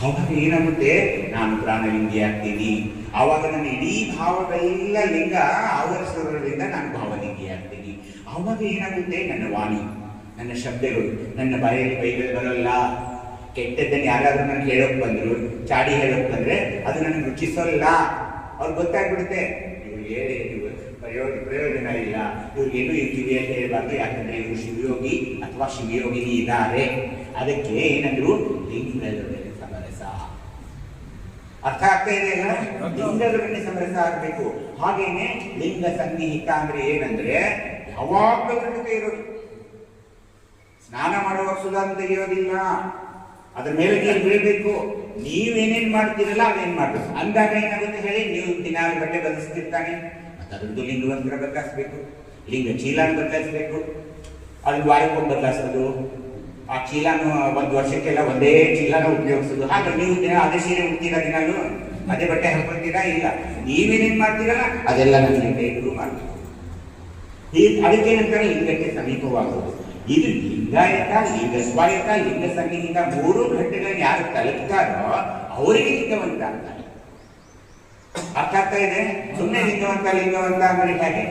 ಅವಾಗ ಏನಾಗುತ್ತೆ, ನಾನು ಪ್ರಾಣಲಿಂಗಿ ಆಗ್ತೀನಿ. ಆವಾಗ ನನ್ನ ಇಡೀ ಭಾವಗಳೆಲ್ಲ ಲಿಂಗ ಆವರಿಸೋದ್ರಿಂದ ನಾನು ಭಾವಲಿಂಗಿ ಆಗ್ತೀನಿ. ಆವಾಗ ಏನಾಗುತ್ತೆ, ನನ್ನ ವಾಣಿ, ನನ್ನ ಶಬ್ದಗಳು, ನನ್ನ ಬಾಯಲ್ಲಿ ಬೈಗಳು ಬರೋಲ್ಲ. ಕೆಟ್ಟದ್ದನ್ನು ಯಾರಾದ್ರೂ ನನಗೆ ಹೇಳೋಕ್ ಬಂದ್ರು, ಚಾಡಿ ಹೇಳೋಕ್ ಬಂದ್ರೆ ಅದು ನನಗೆ ರುಚಿಸೋಲ್ಲ. ಅವ್ರಿಗೆ ಗೊತ್ತಾಗ್ಬಿಡುತ್ತೆ, ಇವ್ರು ಹೇಳಿ ಪ್ರಯೋಜನ ಇಲ್ಲ, ಇವ್ರಿಗೇನು ಈ ಕಿವಿಯಲ್ಲಿ ಹೇಳಬಾರ್ದು, ಯಾಕಂದ್ರೆ ಇವರು ಶಿವಯೋಗಿ ಅಥವಾ ಶಿವಯೋಗಿನಿ ಇದ್ದಾರೆ. ಅದಕ್ಕೆ ಏನಂದ್ರು, ಲಿಂಗದೊಡನೆ ಸಮರಸ. ಅರ್ಥ ಆಗ್ತಾ ಇದೆ ಅಲ್ಲ? ಲಿಂಗದೊಡನೆ ಸಮರಸ ಆಗ್ಬೇಕು. ಹಾಗೇನೆ ಲಿಂಗ ಸನ್ನಿಹಿತ ಅಂದ್ರೆ ಏನಂದ್ರೆ ಯಾವಾಗಲೂ ಜೊತೆ ಇರೋದು. ಸ್ನಾನ ಮಾಡುವಾಗ ಸುಧಾರಣ ತೆಗೆಯೋದಿಲ್ಲ, ಅದ್ರ ಮೇಲೆ ನೀರು ಬೀಳಬೇಕು. ನೀವೇನೇನ್ ಮಾಡ್ತೀರಲ್ಲ ಅದೇನ್ ಮಾಡ್ಬೇಕು. ಅಂದಾಗ ಏನಾಗುತ್ತೆ ಹೇಳಿ, ನೀವು ದಿನ ಬಟ್ಟೆ ಬದಲಿಸ್ತಿರ್ತಾನೆ, ಮತ್ತೆ ಅದ್ರದ್ದು ಲಿಂಗವಂತರ ಬದಲಾಯಿಸ್ಬೇಕು, ಲಿಂಗ ಚೀಲಾನ ಬದಲಾಯಿಸ್ಬೇಕು. ಅದನ್ನ ವಾರಕ್ಕೊಂದು ಬದಲಾಯಿಸೋದು, ಆ ಚೀಲಾನು ಒಂದು ವರ್ಷಕ್ಕೆಲ್ಲ ಒಂದೇ ಚೀಲಾನ ಉಪಯೋಗಿಸೋದು. ಹಾಗೆ ನೀವು ದಿನ ಅದೇ ಸೀರೆ ಉಡ್ತೀರಾ, ದಿನಾಲು ಅದೇ ಬಟ್ಟೆ ಹಾಕೊಳ್ತೀರಾ? ಇಲ್ಲ, ನೀವೇನೇನ್ ಮಾಡ್ತೀರಲ್ಲ ಅದೆಲ್ಲ ನನಗೆ ಬೇಕು ಮಾಡಬೇಕು. ಅದಕ್ಕೇನಂತಾರೆ ಲಿಂಗಕ್ಕೆ ಸಮೀಪವಾಗುವುದು. ಇದು ಲಿಂಗಾಯತ, ಲಿಂಗ ಸ್ವಾಯತ, ಲಿಂಗ ಸನ್ನಿಹಿತ ಮೂರು ಘಟ್ಟಗಳನ್ನು ಯಾರು ತಲುಪ್ತಾರೋ ಅವರಿಗೆ ಲಿಂಗವಂತ ಅಂತಾರೆ. ಅರ್ಥ ಆಗ್ತಾ ಇದೆ? ಸುಮ್ಮನೆ ಲಿಂಗವಂತ ಅಂದ್ರೆ ಹೇಗೆ?